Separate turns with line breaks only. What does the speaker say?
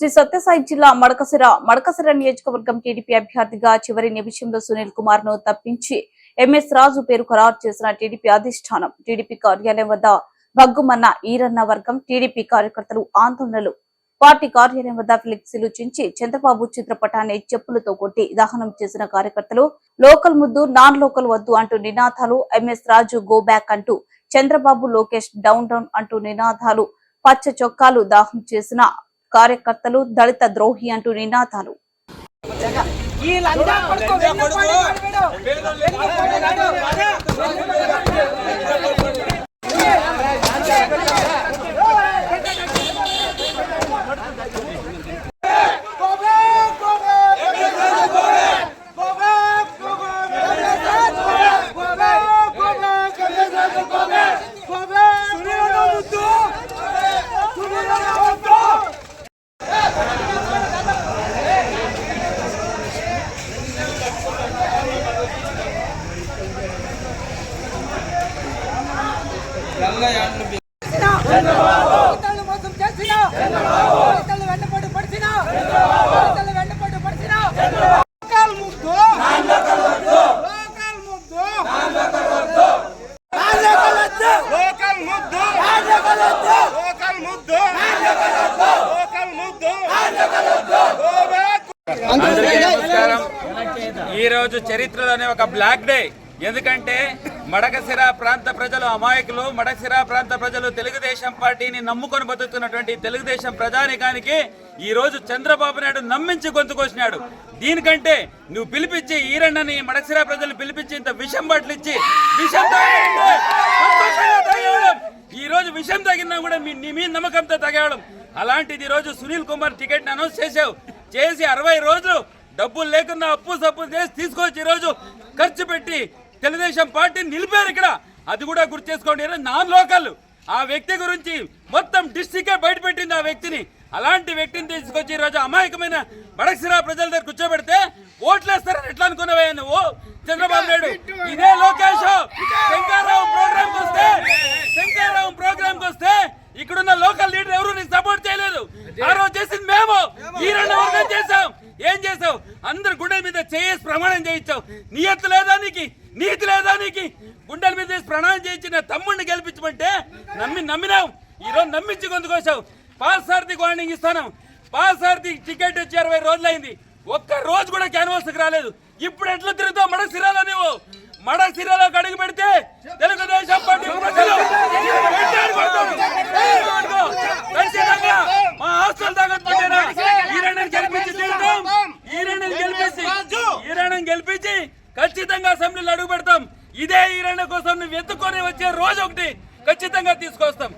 శ్రీ సత్యసాయి జిల్లా మడకసిర నియోజకవర్గం టీడీపీ అభ్యర్థిగా చివరి నిమిషంలో సునీల్ కుమార్ ను తప్పించి ఎంఎస్ రాజు పేరు ఖరారు చేసిన టీడీపీ అధిష్టానం. టీడీపీ కార్యాలయం వద్ద భగ్గుమన్న ఈరన్న వర్గం టీడీపీ కార్యకర్తలు ఆందోళనలు. పార్టీ కార్యాలయం వద్ద ఫ్లెక్సీలు చించి చంద్రబాబు చిత్రపటాన్ని చెప్పులతో కొట్టి దహనం చేసిన కార్యకర్తలు. లోకల్ ముద్దు, నాన్ లోకల్ వద్దు అంటూ నినాదాలు. ఎంఎస్ రాజు గో బ్యాక్ అంటూ, చంద్రబాబు లోకేష్ డౌన్ డౌన్ అంటూ నినాదాలు. పచ్చ చొక్కాలు దాహం చేసిన కార్యకర్తలు. దళిత ద్రోహి అంటూ నినాదాలు.
ఈ రోజు చరిత్రలోనే ఒక బ్లాక్ డే. ఎందుకంటే మడకసిర ప్రాంత ప్రజలు అమాయకులు. మడకసిర ప్రాంత ప్రజలు తెలుగుదేశం పార్టీని నమ్ముకొని బతుకుతున్నటువంటి తెలుగుదేశం ప్రజానికానికి ఈ రోజు చంద్రబాబు నాయుడు నమ్మించి గొంతుకొచ్చినాడు. దీనికంటే నువ్వు పిలిపించి ఈరన్నని మడకసిర ప్రజలు పిలిపించి ఇంత విషం బట్టలు ఇచ్చి విషం ఈ రోజు విషం తగినా కూడా మీ నమ్మకంతో తగేవడం. అలాంటిది ఈ రోజు సునీల్ కుమార్ టికెట్ అనౌన్స్ చేసి 60 రోజులు డబ్బులు లేకుండా అప్పు సప్పు చేసి తీసుకొచ్చి ఈ రోజు ఖర్చు పెట్టి తెలుగుదేశం పార్టీని నిలిపారు. ఇక్కడ అది కూడా గుర్తు చేసుకోండి. నాన్ లోకల్ ఆ వ్యక్తి గురించి మొత్తం డిస్ట్రిక్టే బయటపెట్టింది ఆ వ్యక్తిని. అలాంటి వ్యక్తిని తీసుకొచ్చి ఈ రోజు అమాయకమైన మడకసిర ప్రజల దగ్గర కూర్చోబెడితే ఓట్లేస్తారని ఎట్లా అనుకున్నావే నువ్వు చంద్రబాబు నాయుడు? ఇదే లోకేష్ శంకర్రావు ప్రోగ్రామ్ వస్తే ఇక్కడున్న లోకల్ లీడర్ ఎవరు నీకు సపోర్ట్ చేయలేదు. ఆ రోజు చేసింది మేము. ఈ 2 వర్గం చేసాం. ఏం చేసావు? అందరు గుండెల మీద చేసి ప్రమాణం చేయించావు. నీతి లేదా నీకు? గుండెల మీద చేసి ప్రమాణం చేయించిన తమ్ముడిని గెలిపించమంటే నమ్మినావు. ఈ రోజు నమ్మించి గొంతుకొచ్చావు. పాల్సారథికి వార్నింగ్ ఇస్తాను. పాల్సారథి టికెట్ వచ్చి 60 రోజులైంది. ఒక్క రోజు కూడా క్యాన్వాస్కి రాలేదు. ఇప్పుడు ఎట్లా తిరుగుతావు మడకసిరలో? నువ్వు మడకసిరలోకి అడుగు పెడితే తెలుగుదేశం పార్టీ ప్రజలు మా హాస్టల్ తాగొచ్చుకుంటారా? ఈరణని గెలిపించి ఖచ్చితంగా అసెంబ్లీలో అడుగు పెడతాం. ఇదే ఈరణ కోసం నువ్వు ఎత్తుకొని వచ్చే రోజు ఒకటి ఖచ్చితంగా తీసుకొస్తాం.